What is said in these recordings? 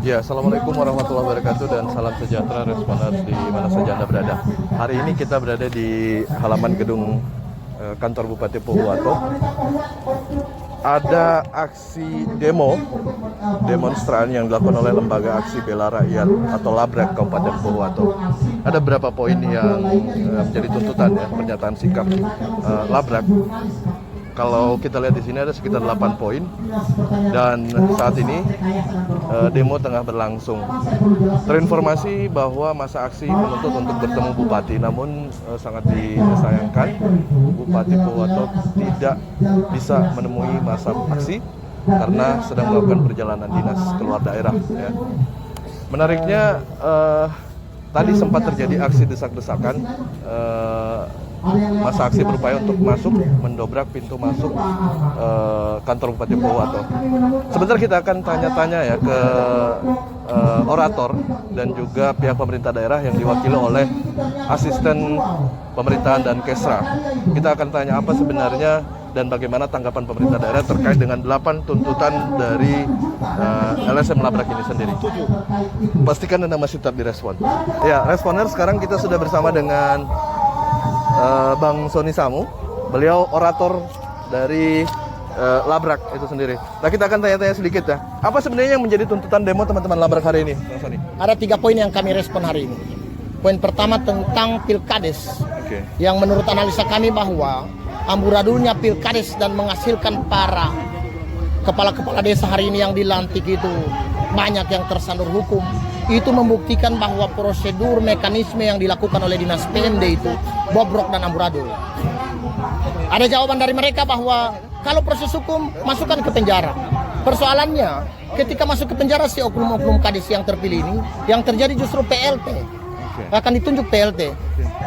Ya, Assalamualaikum warahmatullahi wabarakatuh dan salam sejahtera Responers di mana saja Anda berada. Hari ini kita berada di halaman gedung kantor Bupati Pohuwato. Ada aksi demonstran yang dilakukan oleh Lembaga Aksi Bela Rakyat atau Labrak Kabupaten Pohuwato. Ada beberapa poin yang menjadi tuntutan ya, pernyataan sikap Labrak. Kalau kita lihat di sini ada sekitar 8 poin dan saat ini demo tengah berlangsung. Terinformasi bahwa masa aksi menuntut untuk bertemu Bupati, namun sangat disayangkan Bupati Pohuwato tidak bisa menemui masa aksi karena sedang melakukan perjalanan dinas keluar daerah. Ya. Menariknya tadi sempat terjadi aksi desak-desakan. Masa aksi berupaya untuk masuk, mendobrak pintu masuk kantor Bupati Pohuwato. Sebentar kita akan tanya-tanya ya ke orator dan juga pihak pemerintah daerah yang diwakili oleh asisten pemerintahan dan Kesra. Kita akan tanya apa sebenarnya dan bagaimana tanggapan pemerintah daerah terkait dengan 8 tuntutan dari LSM Labrak ini sendiri. Pastikan Anda masih tetap direspon. Ya, Responer, sekarang kita sudah bersama dengan Bang Sony Samu, beliau orator dari Labrak itu sendiri. Nah, kita akan tanya-tanya sedikit ya. Apa sebenarnya yang menjadi tuntutan demo teman-teman Labrak hari ini, Bang Sony? Ada 3 poin yang kami respon hari ini. Poin pertama tentang Pilkades, yang menurut analisa kami bahwa amburadulnya Pilkades dan menghasilkan para kepala-kepala desa hari ini yang dilantik itu banyak yang tersandur hukum. Itu membuktikan bahwa prosedur mekanisme yang dilakukan oleh Dinas PMD itu bobrok dan amburadul. Ada jawaban dari mereka bahwa kalau proses hukum masukkan ke penjara. Persoalannya ketika masuk ke penjara si oknum-oknum kades yang terpilih ini, yang terjadi justru PLT. Akan ditunjuk PLT.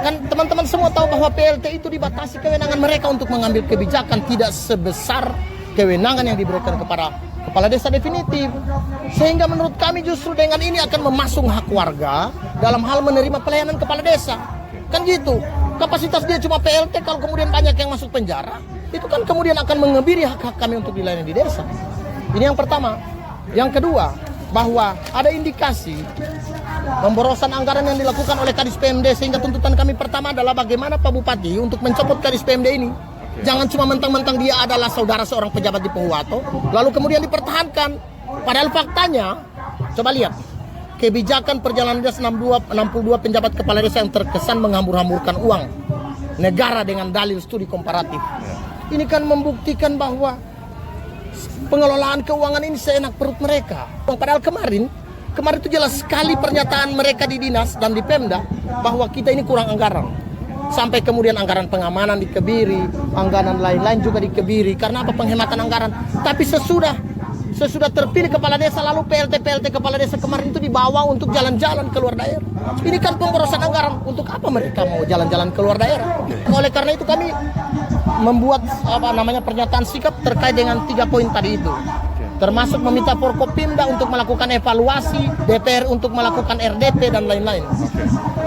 Kan teman-teman semua tahu bahwa PLT itu dibatasi kewenangan mereka untuk mengambil kebijakan, tidak sebesar kewenangan yang diberikan kepada kepala desa definitif. Sehingga menurut kami justru dengan ini akan memasung hak warga dalam hal menerima pelayanan kepala desa. Kan gitu. Kapasitas dia cuma PLT, kalau kemudian banyak yang masuk penjara, itu kan kemudian akan mengebiri hak-hak kami untuk dilayani di desa. Ini yang pertama. Yang kedua, bahwa ada indikasi pemborosan anggaran yang dilakukan oleh Kadis PMD, sehingga tuntutan kami pertama adalah bagaimana Pak Bupati untuk mencopot Kadis PMD ini. Jangan cuma mentang-mentang dia adalah saudara seorang pejabat di Pohuwato, lalu kemudian dipertahankan. Padahal faktanya, coba lihat, kebijakan perjalanan dinas 62 penjabat kepala desa yang terkesan menghambur-hamburkan uang negara dengan dalil studi komparatif. Ini kan membuktikan bahwa pengelolaan keuangan ini seenak perut mereka. Padahal kemarin itu jelas sekali pernyataan mereka di dinas dan di Pemda bahwa kita ini kurang anggaran. Sampai kemudian anggaran pengamanan dikebiri, anggaran lain-lain juga dikebiri. Karena apa? Penghematan anggaran. Tapi sesudah terpilih kepala desa, lalu PLT kepala desa kemarin itu dibawa untuk jalan-jalan ke luar daerah. Ini kan pemborosan anggaran. Untuk apa mereka mau jalan-jalan ke luar daerah? Oleh karena itu kami membuat pernyataan sikap terkait dengan 3 poin tadi itu. Termasuk meminta Forkopimda untuk melakukan evaluasi, DPR untuk melakukan RDP dan lain-lain.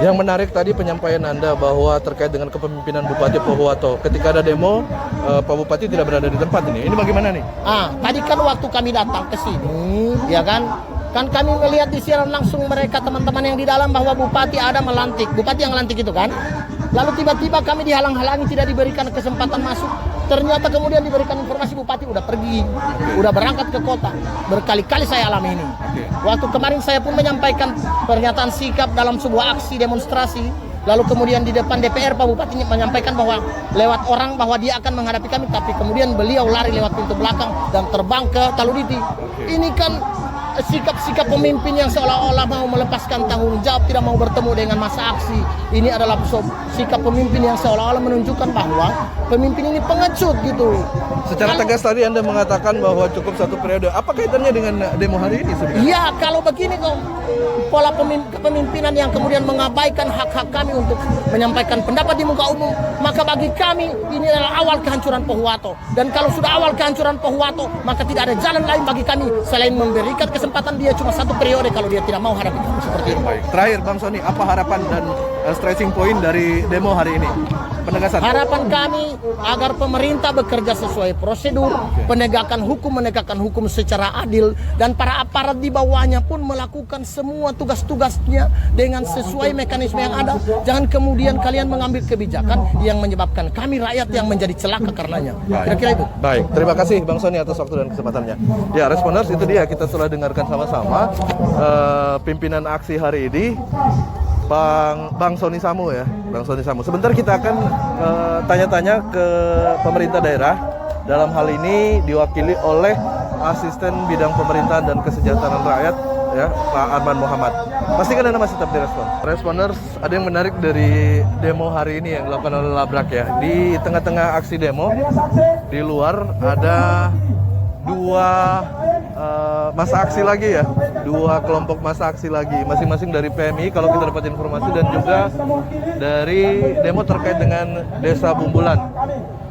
Yang menarik tadi penyampaian Anda bahwa terkait dengan kepemimpinan Bupati Pohuwato. Ketika ada demo, Pak Bupati tidak berada di tempat ini. Ini bagaimana nih? Tadi kan waktu kami datang ke sini, ya kan kami melihat di siaran langsung mereka teman-teman yang di dalam bahwa Bupati ada melantik. Bupati yang melantik itu kan. Lalu tiba-tiba kami dihalang-halangi, tidak diberikan kesempatan masuk. Ternyata kemudian diberikan informasi Bupati udah pergi, udah berangkat ke kota. Berkali-kali saya alami ini. Waktu kemarin saya pun menyampaikan pernyataan sikap dalam sebuah aksi demonstrasi. Lalu kemudian di depan DPR Pak Bupati menyampaikan bahwa lewat orang bahwa dia akan menghadapi kami. Tapi kemudian beliau lari lewat pintu belakang dan terbang ke Taluditi. Ini kan sikap-sikap pemimpin yang seolah-olah mau melepaskan tanggung jawab, tidak mau bertemu dengan masa aksi. Ini adalah sikap pemimpin yang seolah-olah menunjukkan bahwa pemimpin ini pengecut gitu. Secara tegas tadi Anda mengatakan bahwa cukup 1 periode. Apa kaitannya dengan demo hari ini sebenarnya? Iya, kalau begini kok pola kepemimpinan yang kemudian mengabaikan hak-hak kami untuk menyampaikan pendapat di muka umum, maka bagi kami ini adalah awal kehancuran Pohuwato. Dan kalau sudah awal kehancuran Pohuwato, maka tidak ada jalan lain bagi kami selain memberikan kesempatan dia cuma 1 periode kalau dia tidak mau hadapi kami seperti ini. Baik. Terakhir Bang Sony, apa harapan dan stretching point dari demo hari ini? penegasan. Harapan kami agar pemerintah bekerja sesuai prosedur, menegakkan hukum secara adil, dan para aparat di bawahnya pun melakukan semua tugas-tugasnya dengan sesuai mekanisme yang ada. Jangan kemudian kalian mengambil kebijakan yang menyebabkan kami rakyat yang menjadi celaka karenanya. Kira-kira itu. Baik, terima kasih Bang Sony atas waktu dan kesempatannya. Ya, Responers, itu dia kita sudah dengarkan sama-sama pimpinan aksi hari ini, Bang Sony Samu ya, Bang Sony Samu. Sebentar kita akan tanya-tanya ke pemerintah daerah. Dalam hal ini diwakili oleh Asisten Bidang Pemerintahan dan Kesejahteraan Rakyat ya, Pak Arman Muhammad. Pastikan Anda masih tetap di Responers. Ada yang menarik dari demo hari ini yang dilakukan oleh Labrak ya. Di tengah-tengah aksi demo, di luar ada dua masa aksi lagi ya, dua kelompok masa aksi lagi, masing-masing dari PMI kalau kita dapat informasi, dan juga dari demo terkait dengan Desa Bumbulan.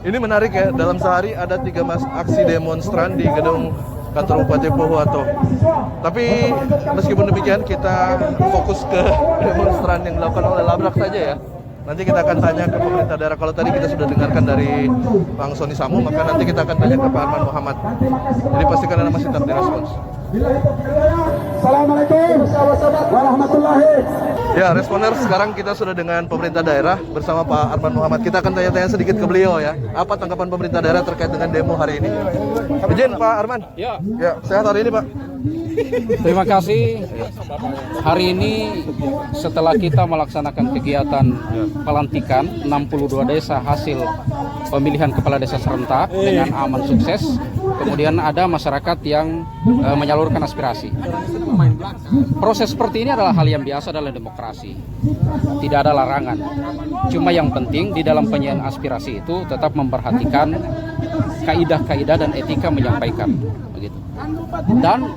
Ini menarik ya, dalam sehari ada 3 aksi demonstran di gedung kantor Bupati Pohuwato. Tapi meskipun demikian kita fokus ke demonstran yang dilakukan oleh Labrak saja ya. Nanti kita akan tanya ke pemerintah daerah. Kalau tadi kita sudah dengarkan dari Bang Sony Samu, maka nanti kita akan tanya ke Pak Arman Muhammad. Jadi pastikan Anda masih tetap di Respons. Assalamualaikum warahmatullahi. Ya, Responers, sekarang kita sudah dengan pemerintah daerah bersama Pak Arman Muhammad. Kita akan tanya-tanya sedikit ke beliau ya. Apa tanggapan pemerintah daerah terkait dengan demo hari ini? Izin Pak Arman. Ya. Ya, sehat hari ini Pak. Terima kasih. Hari ini setelah kita melaksanakan kegiatan pelantikan 62 desa hasil pemilihan kepala desa serentak dengan aman sukses, kemudian ada masyarakat yang menyalurkan aspirasi. Proses seperti ini adalah hal yang biasa dalam demokrasi. Tidak ada larangan. Cuma yang penting di dalam penyampaian aspirasi itu tetap memperhatikan kaidah-kaidah dan etika menyampaikan, begitu. Dan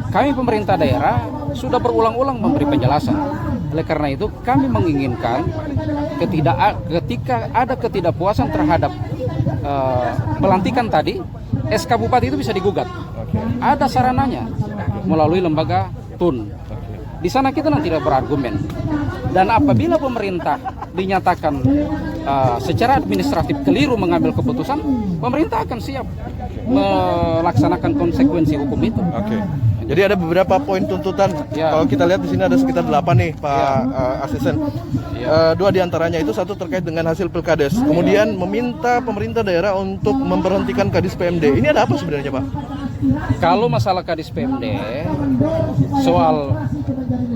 kami pemerintah daerah sudah berulang-ulang memberi penjelasan. Oleh karena itu kami menginginkan ketika ada ketidakpuasan terhadap pelantikan tadi, SK Bupati itu bisa digugat. Ada sarananya melalui lembaga TUN. Di sana kita nanti tidak berargumen. Dan apabila pemerintah dinyatakan secara administratif keliru mengambil keputusan, pemerintah akan siap melaksanakan konsekuensi hukum itu. Oke. Jadi ada beberapa poin tuntutan. Ya. Kalau kita lihat di sini ada sekitar 8 nih, Pak Asisten. Dua diantaranya itu, satu terkait dengan hasil Pilkades. Kemudian meminta pemerintah daerah untuk memberhentikan Kadis PMD. Ini ada apa sebenarnya, Pak? Kalau masalah Kadis PMD, soal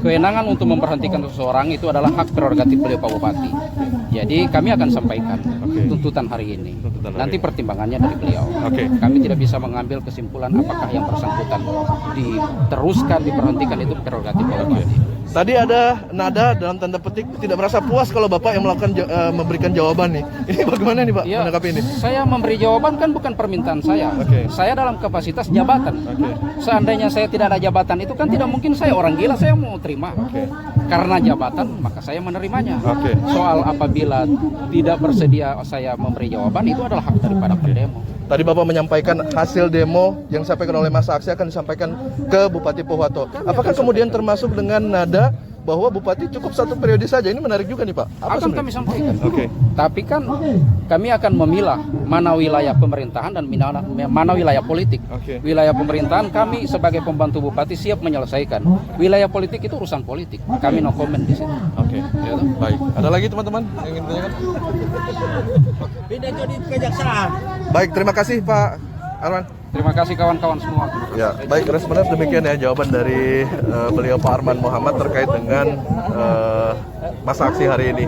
kewenangan untuk memberhentikan seseorang itu adalah hak prerogatif beliau Pak Bupati. Jadi kami akan sampaikan tuntutan hari ini. Nanti pertimbangannya dari beliau. Kami tidak bisa mengambil kesimpulan apakah yang bersangkutan diteruskan, diberhentikan, itu prerogatif Pak Bupati. Tadi ada nada dalam tanda petik tidak merasa puas kalau Bapak yang melakukan memberikan jawaban nih. Ini bagaimana nih Pak menanggapi ini? Saya memberi jawaban kan bukan permintaan saya. Saya dalam kapasitas jabatan. Seandainya saya tidak ada jabatan itu kan tidak mungkin saya orang gila saya mau terima. Karena jabatan maka saya menerimanya. Soal apabila tidak bersedia saya memberi jawaban, itu adalah hak daripada pendemo. Tadi Bapak menyampaikan hasil demo yang disampaikan oleh masa aksi akan disampaikan ke Bupati Pohuwato. Apakah kemudian termasuk dengan nada bahwa Bupati cukup 1 periode saja? Ini menarik juga nih Pak. Akan kami sampaikan. Tapi kan kami akan memilah mana wilayah pemerintahan dan mana wilayah politik. Wilayah pemerintahan kami sebagai pembantu Bupati siap menyelesaikan. Wilayah politik itu urusan politik. Kami no comment di situ. Ya, baik. Ada lagi teman-teman yang ingin ditanyakan? Beda jadi kejaksaan. Baik, terima kasih Pak Arman. Terima kasih kawan-kawan semua. Ya, baik, Responers, demikian ya jawaban dari beliau Pak Arman Muhammad terkait dengan masa aksi hari ini.